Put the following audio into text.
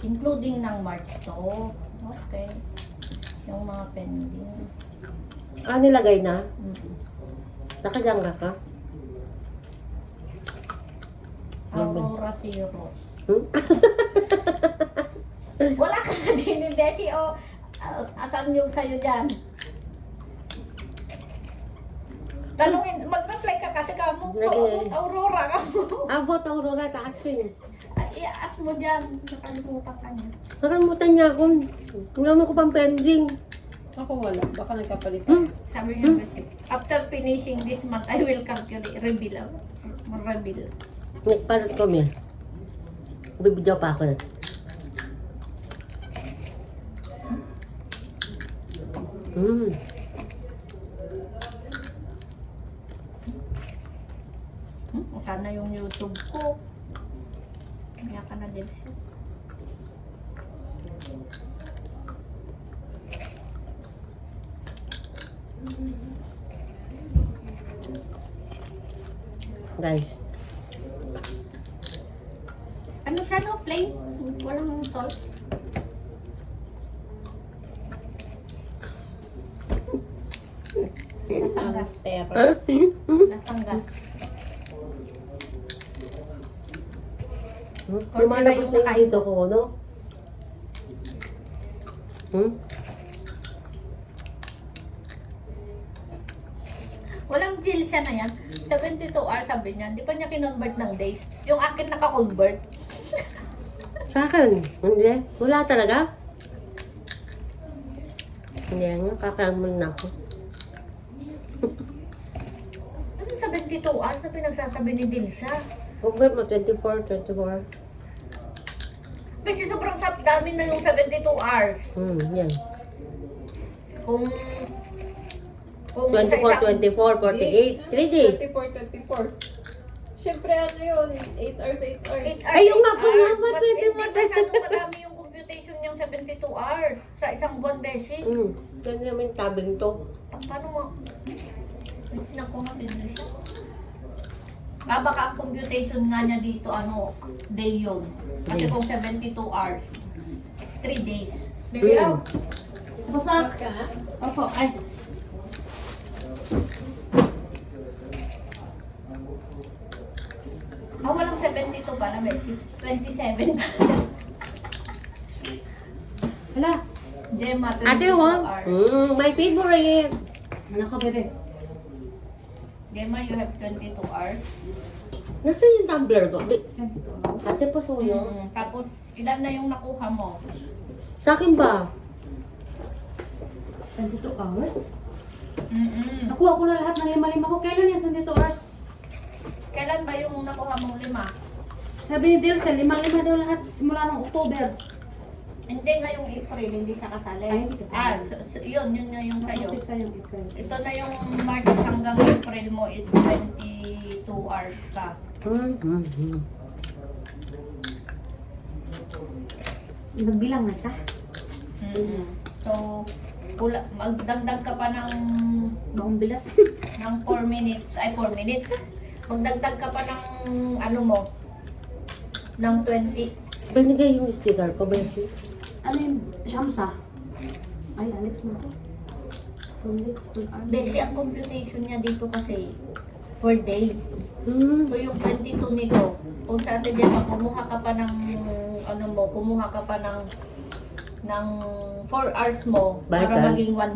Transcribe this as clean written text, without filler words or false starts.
Including ng March to. Okay. Yung mga pending. Nilagay na? Mm. Nakajangga ka? Aurora Zero. Hmm? Wala ka na din ni Beshi o asan yung sa'yo dyan? Tanungin, mag-reply ka kasi ka mo. Nag- Aurora ka mo. Abot, Aurora, taas ko yun. Ay, iaas mo dyan. Nakalimutan ka niya. Nakalimutan niya ako. Wala ko pang pending. Ako wala. Baka nagkapalit. Sabi niya kasi, after finishing this month, I will calculate, reveal. Reveal. Nagpalit kami. Bibidyo pa ako na. Sana yung YouTube ko. Kaya ka na din siya. Guys. Ano siya no? Plain? Walang salt? Sasanggas. Sasanggas. Lumalabas na yung dito ko, no? Walang deal siya na yan. 72 hours sabi niya. Hindi pa niya kinonvert ng days. Yung akin naka-convert. Sa akin, hindi. Wala talaga. Hindi nga, kakayaman na ako. Ano 72 hours na pinagsasabi ni Dilsa? Convert mo, 24, 24. Kasi sobrang dami na yung 72 hours. Yan. Kung 24, 24, 48. 3 days. 24. Siyempre ano yun? 8 hours, 8 hours. 8 hours, Ayun nga 8 po, hours. nga, But 24. hindi masyadong madami yung computation niyang 72 hours sa isang buwan, Beshi. Yan naman tabing to. Paano mo? Naku nga, Dilsa. Baka ang computation nga niya dito, day yun. Kasi kung 72 hours, 3 days. Baby, tapos na. Mas ka na? Opo, ay. Walang 72 pala, Bessie. 27. Hala. Gemma, 22 Ate, Wong. hours. My favorite. Ano ka, bebe? Gemma, you have 22 hours. Nasaan yung tumbler ko? Ate, pasuyo. Tapos, ilan na yung nakuha mo? Sa akin ba? 22 hours? Nakuha. Nakuha ko na lahat ng lima-lima ko. Kailan yan 22 hours? Kailan ba yung nakuha mong 5? Sabi ni Dilsa, lima-lima daw lahat simula ng October. Hindi, ngayong April, hindi siya kasali. Ay, hindi kasali. Yun na yung sa'yo. Umpisa yung April. Ito na yung March hanggang April mo is 22 hours ka. Nagbilang na siya. So, magdagdag ka pa ng Baong bilat. 4 minutes. Ay, 4 minutes. Magdagdag ka pa ng ng 20. Binigay yung sticker ko, Becky. Ano yung Shamsa? Ay, Alex mo to. Besi, ang computation niya dito kasi per day. So, yung 22 nito, kung sa atin diyan, kumuha ka pa ng kumuha ka pa ng 4 hours mo para Balikan. maging 1